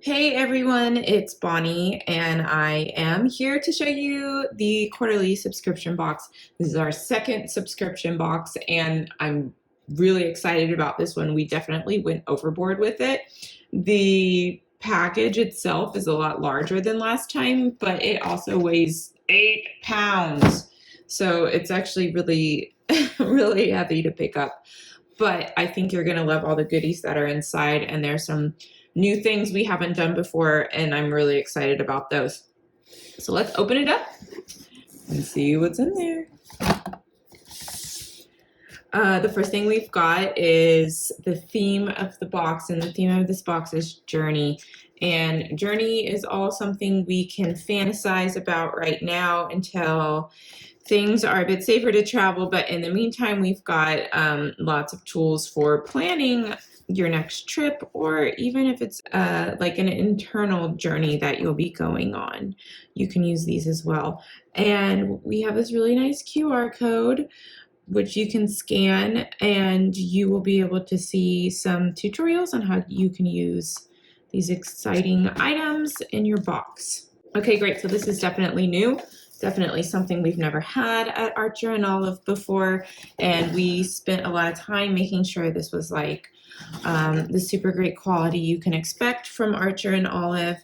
Hey everyone, it's Bonnie, and I am here to show you the quarterly subscription box. This is our second subscription box, and I'm really excited about this one. We definitely went overboard with it. The package itself is a lot larger than last time, but it also weighs 8 pounds. So it's actually really, really heavy to pick up. But I think you're going to love all the goodies that are inside, and there's some new things we haven't done before, and I'm really excited about those. So let's open it up and see what's in there. The first thing we've got is the theme of the box, and the theme of this box is journey. And journey is all something we can fantasize about right now until things are a bit safer to travel. But in the meantime, we've got lots of tools for planning your next trip, or even if it's like an internal journey that you'll be going on, you can use these as well. And we have this really nice QR code which you can scan, and you will be able to see some tutorials on how you can use these exciting items in your box. Okay, great. So this is definitely new. Definitely something we've never had at Archer and Olive before, and we spent a lot of time making sure this was like the super great quality you can expect from Archer and Olive.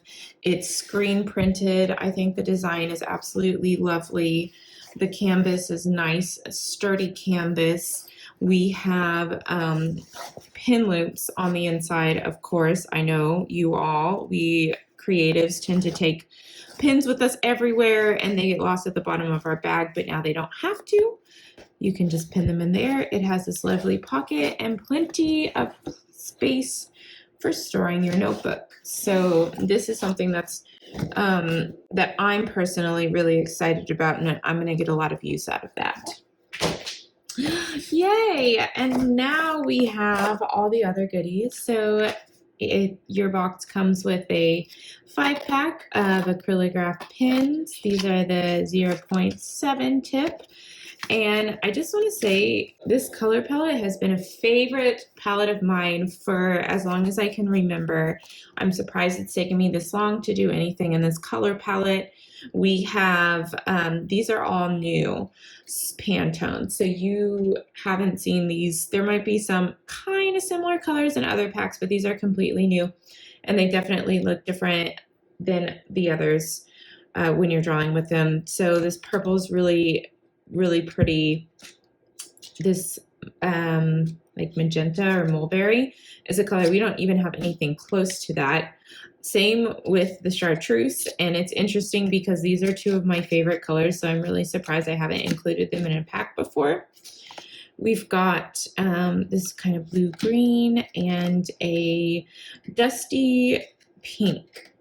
It's screen printed. I think the design is absolutely lovely. The canvas is nice, sturdy canvas. We have pin loops on the inside, of course. I know we creatives tend to take pins with us everywhere and they get lost at the bottom of our bag, but now they don't have to. You can just pin them in there. It has this lovely pocket and plenty of space for storing your notebook. So this is something that I'm personally really excited about, and I'm going to get a lot of use out of that. Yay! And now we have all the other goodies. So your box comes with a 5-pack of Acrylograph pins. These are the 0.7 tip. And I just want to say this color palette has been a favorite palette of mine for as long as I can remember. I'm surprised it's taken me this long to do anything in this color palette. We have, these are all new Pantone. So you haven't seen these. There might be some kind of similar colors in other packs, but these are completely new. And they definitely look different than the others when you're drawing with them. So this purple is really pretty. This like magenta or mulberry is a color we don't even have anything close to that. Same with the chartreuse, and it's interesting because these are two of my favorite colors, so I'm really surprised I haven't included them in a pack before. We've got this kind of blue-green and a dusty pink.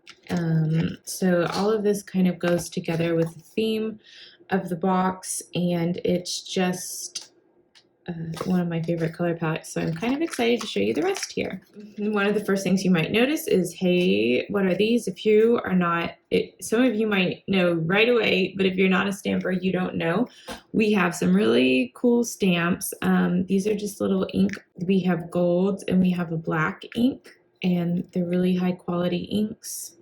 So all of this kind of goes together with the theme of the box, and it's just one of my favorite color palettes, so I'm kind of excited to show you the rest here. One of the first things you might notice is, hey, what are these? If you are not, some of you might know right away, but if you're not a stamper, you don't know. We have some really cool stamps. These are just little ink. We have gold and we have a black ink, and they're really high quality inks.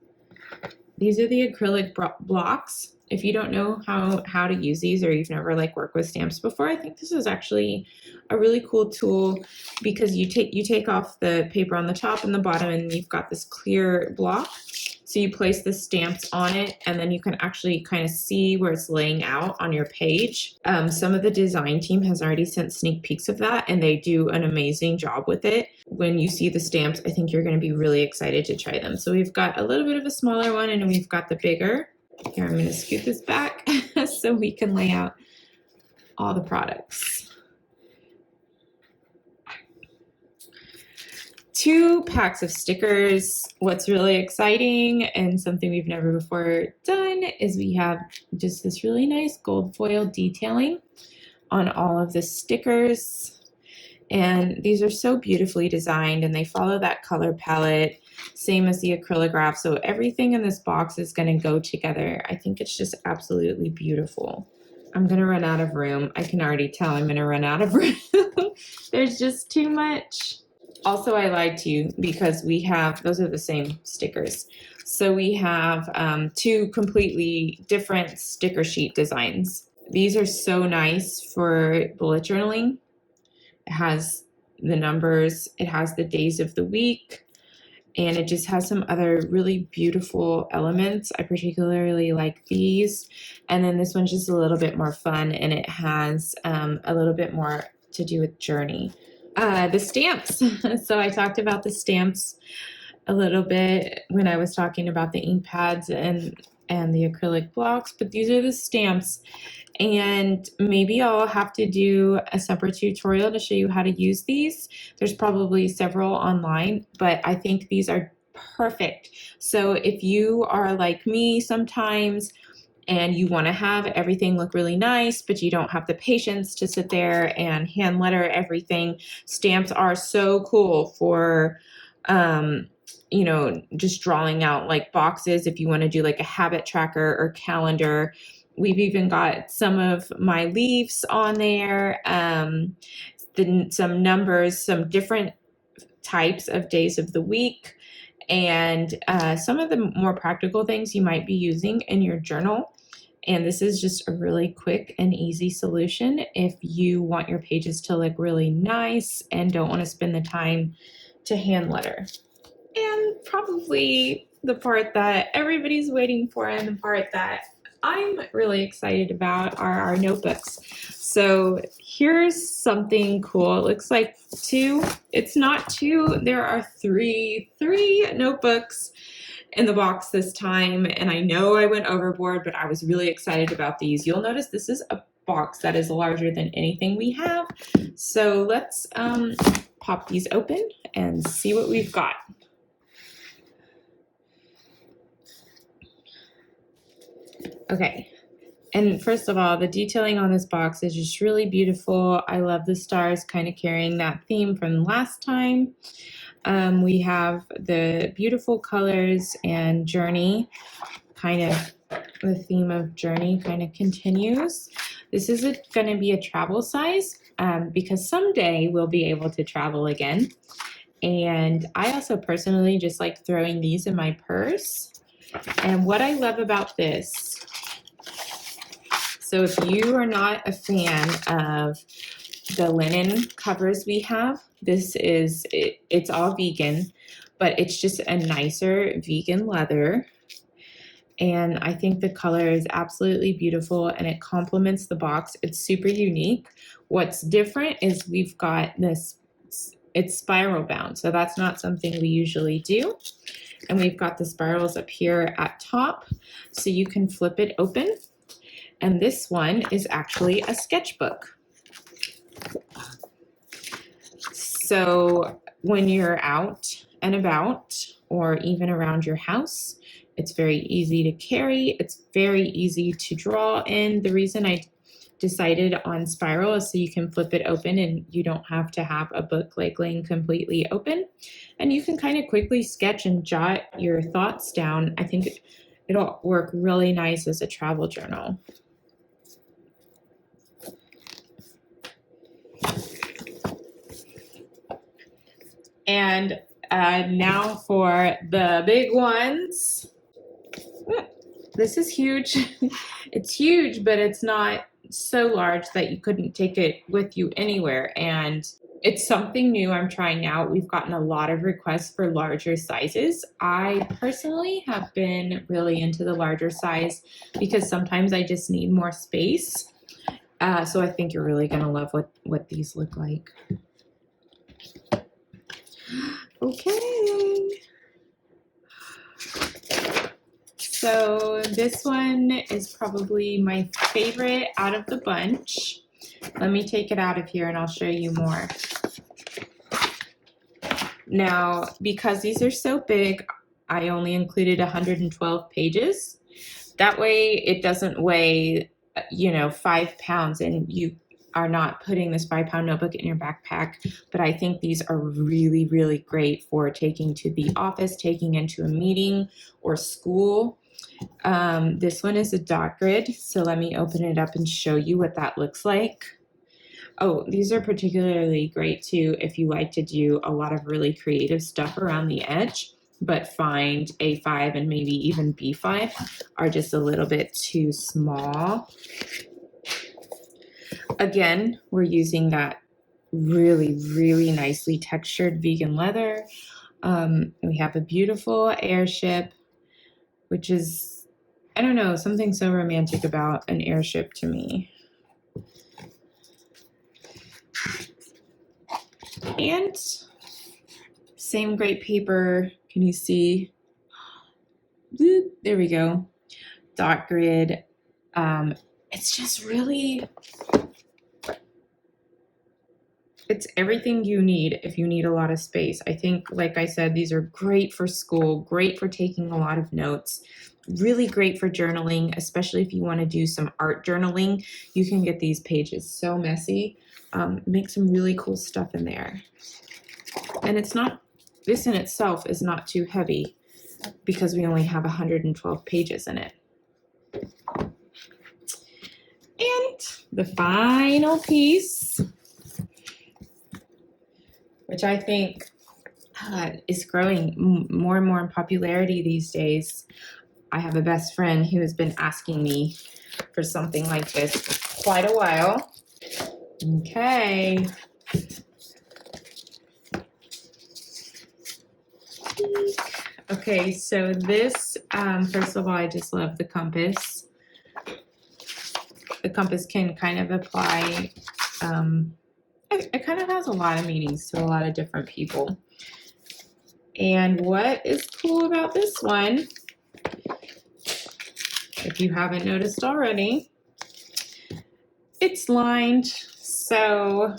These are the acrylic blocks. If you don't know how to use these, or you've never worked with stamps before, I think this is actually a really cool tool because you take off the paper on the top and the bottom, and you've got this clear block. So you place the stamps on it, and then you can actually kind of see where it's laying out on your page. Some of the design team has already sent sneak peeks of that, and they do an amazing job with it. When you see the stamps, I think you're going to be really excited to try them. So we've got a little bit of a smaller one, and we've got the bigger. Here, I'm going to scoot this back so we can lay out all the products. 2 packs of stickers. What's really exciting and something we've never before done is we have just this really nice gold foil detailing on all of the stickers. And these are so beautifully designed, and they follow that color palette, same as the Acrylograph. So everything in this box is going to go together. I think it's just absolutely beautiful. I'm going to run out of room. I can already tell I'm going to run out of room. There's just too much. Also, I lied to you because we have, those are the same stickers. So we have two completely different sticker sheet designs. These are so nice for bullet journaling. It has the numbers, it has the days of the week, and it just has some other really beautiful elements. I particularly like these. And then this one's just a little bit more fun, and it has a little bit more to do with journey. The stamps. So I talked about the stamps a little bit when I was talking about the ink pads and the acrylic blocks, but these are the stamps. And maybe I'll have to do a separate tutorial to show you how to use these. There's probably several online, but I think these are perfect. So if you are like me sometimes and you want to have everything look really nice, but you don't have the patience to sit there and hand letter everything, stamps are so cool for you know, just drawing out like boxes if you want to do like a habit tracker or calendar. We've even got some of my leaves on there, some numbers, some different types of days of the week, and some of the more practical things you might be using in your journal. And this is just a really quick and easy solution if you want your pages to look really nice and don't want to spend the time to hand letter. And probably the part that everybody's waiting for and the part that I'm really excited about are our notebooks. So here's something cool. It looks like two. It's not two. There are three notebooks in the box this time. And I know I went overboard, but I was really excited about these. You'll notice this is a box that is larger than anything we have. So let's pop these open and see what we've got. Okay, and first of all, the detailing on this box is just really beautiful. I love the stars kind of carrying that theme from last time. We have the beautiful colors and journey, kind of the theme of journey kind of continues. This is going to be a travel size because someday we'll be able to travel again. And I also personally just like throwing these in my purse. And what I love about this, so if you are not a fan of the linen covers we have, this is, it's all vegan, but it's just a nicer vegan leather. And I think the color is absolutely beautiful and it complements the box. It's super unique. What's different is we've got this, it's spiral bound, so that's not something we usually do. And we've got the spirals up here at top, so you can flip it open. And this one is actually a sketchbook. So when you're out and about, or even around your house, it's very easy to carry. It's very easy to draw in. The reason I decided on spiral is so you can flip it open and you don't have to have a book like laying completely open. And you can kind of quickly sketch and jot your thoughts down. I think it'll work really nice as a travel journal. And now for the big ones. This is huge. It's huge, but it's not so large that you couldn't take it with you anywhere. And it's something new I'm trying out. We've gotten a lot of requests for larger sizes. I personally have been really into the larger size because sometimes I just need more space. So I think you're really gonna love what these look like. Okay. So this one is probably my favorite out of the bunch. Let me take it out of here and I'll show you more. Now, because these are so big, I only included 112 pages. That way it doesn't weigh, 5 pounds, and you are not putting this 5-pound notebook in your backpack. But I think these are really, really great for taking to the office, taking into a meeting or school. This one is a dot grid, so let me open it up and show you what that looks like. Oh, these are particularly great too if you like to do a lot of really creative stuff around the edge, but find A5 and maybe even B5 are just a little bit too small. Again, we're using that really, really nicely textured vegan leather. We have a beautiful airship, which is, I don't know, something so romantic about an airship to me. And same great paper. Can you see? There we go. Dot grid. It's just really, it's everything you need if you need a lot of space. I think, like I said, these are great for school, great for taking a lot of notes, really great for journaling, especially if you want to do some art journaling. You can get these pages so messy, make some really cool stuff in there. And it's not, this in itself is not too heavy because we only have 112 pages in it. And the final piece, which I think is growing more and more in popularity these days. I have a best friend who has been asking me for something like this for quite a while. Okay. Okay, so this, first of all, I just love the compass. The compass can kind of apply, it kind of has a lot of meanings to a lot of different people. And what is cool about this one, if you haven't noticed already, it's lined. So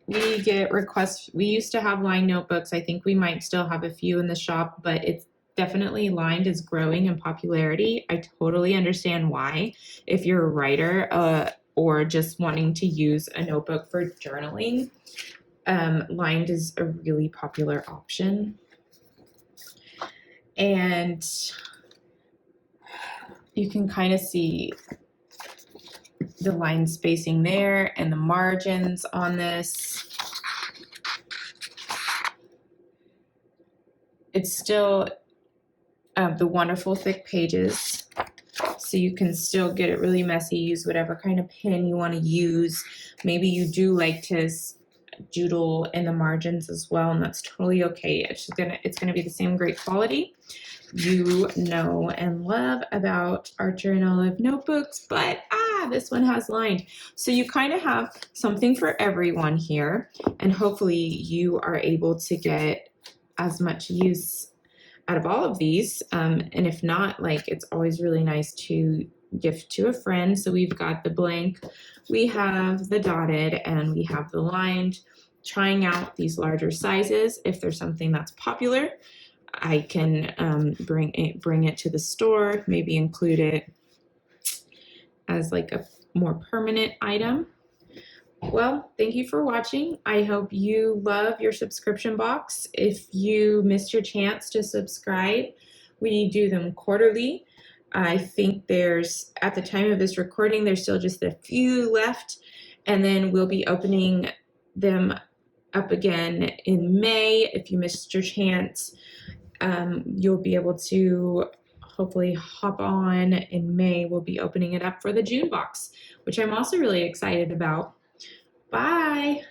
we get requests. We used to have lined notebooks. I think we might still have a few in the shop, but it's definitely lined is growing in popularity. I totally understand why. If you're a writer or just wanting to use a notebook for journaling, lined is a really popular option. And you can kind of see the line spacing there and the margins on this. It's still the wonderful thick pages, so you can still get it really messy, use whatever kind of pen you want to use. Maybe you do like to doodle in the margins as well, and that's totally okay. It's gonna be the same great quality you know and love about Archer and Olive notebooks, but this one has lined. So you kind of have something for everyone here, and hopefully you are able to get as much use out of all of these. And if not, like, it's always really nice to gift to a friend. So we've got the blank, we have the dotted, and we have the lined. Trying out these larger sizes. If there's something that's popular, I can bring it to the store, maybe include it as like a more permanent item. Well, thank you for watching. I hope you love your subscription box. If you missed your chance to subscribe, we do them quarterly. I think there's, at the time of this recording, there's still just a few left, and then we'll be opening them up again in May. If you missed your chance, you'll be able to hopefully hop on in May. We'll be opening it up for the June box, which I'm also really excited about. Bye.